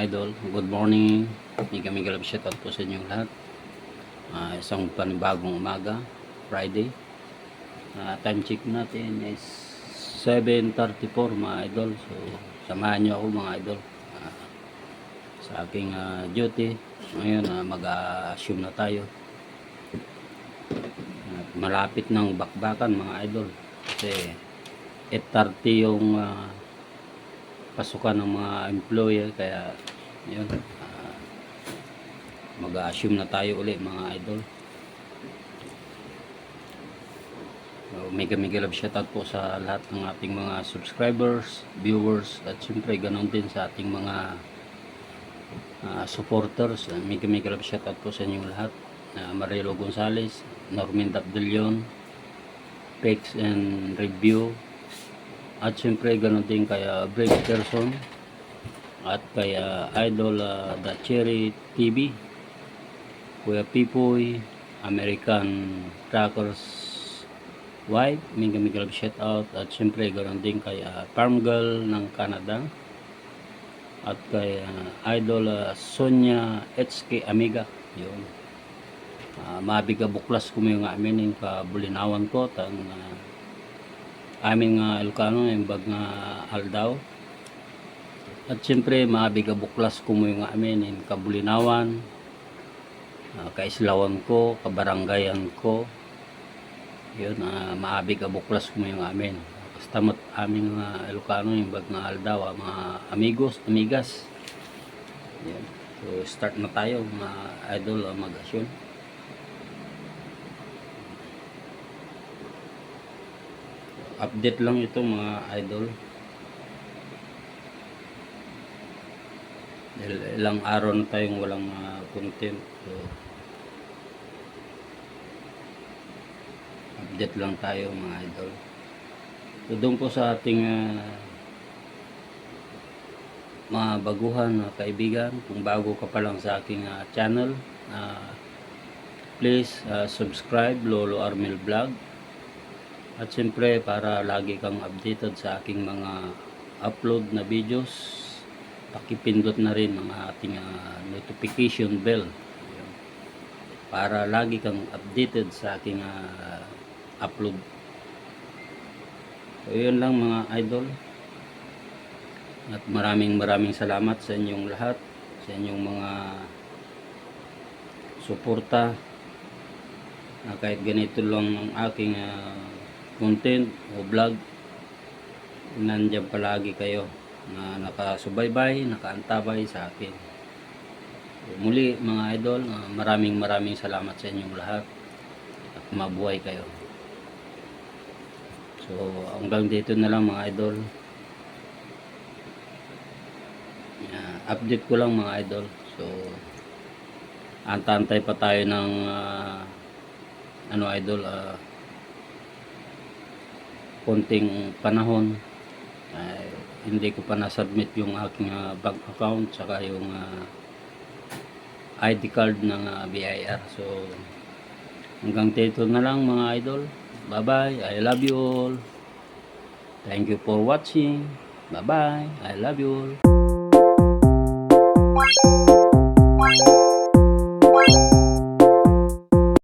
idol, good morning. Mega shoutout po sa inyong lahat. Isang panibagong umaga, Friday. Time check natin is 7:34 mga idol. So samahan nyo ako mga idol sa aking duty. Ngayon mag-assume na tayo. Malapit ng bakbakan mga idol. Kasi 8:30 yung pasukan ng mga employer, kaya yun, mag-assume na tayo uli mga idol. So, mega love shoutout po sa lahat ng ating mga subscribers, viewers, at siyempre ganon din sa ating mga supporters. Mega love shoutout po sa inyong lahat. Marilo Gonzales, Norman Dabdelion, Pex and Review, at siyempre ganon din kaya Break Person at kaya Idol The Cherry TV, Kuya Pipoy, American Trackers Wife, mega love shout out, at siyempre ganon din kaya Farm Girl ng Canada, at kaya Idol Sonia HK Amiga. Yun, mabiga buklas ko may nga amin yung kabulinawan ko tang aming Ilocano yung bag nga aldaw, at siyempre mabiga buklas ko mo yung amin yung kabulinawan, kaislawan ko, kabaranggayan ko. Yun, mabiga buklas ko mo yung amin basta mat aming Ilocano yung bag nga aldaw, mga amigos, amigas. Yan. So start na tayo mga idol, mag-asyon. Update lang ito mga idol, dahil ilang araw na tayong walang content. So update lang tayo mga idol. So doon po sa ating mga baguhan na kaibigan, kung bago ka pa lang sa aking channel, please subscribe Lolo Armel Vlog. At siyempre para lagi kang updated sa aking mga upload na videos, pakipindot na rin ang ating notification bell para lagi kang updated sa aking upload. So yun lang mga idol, at maraming salamat sa inyong lahat, sa inyong mga suporta, kahit ganito lang ang aking content o vlog, nandiyan palagi kayo na nakasubaybay, nakaantabay sa akin. So, muli mga idol, maraming salamat sa inyong lahat, at mabuhay kayo. So hanggang dito na lang mga idol. Update ko lang mga idol. So antay pa tayo ng idol, konting panahon. Hindi ko pa na-submit yung aking bank account saka yung ID card ng BIR. So hanggang dito na lang mga idol. Bye bye, I love you all. Thank you for watching. Bye bye, I love you all.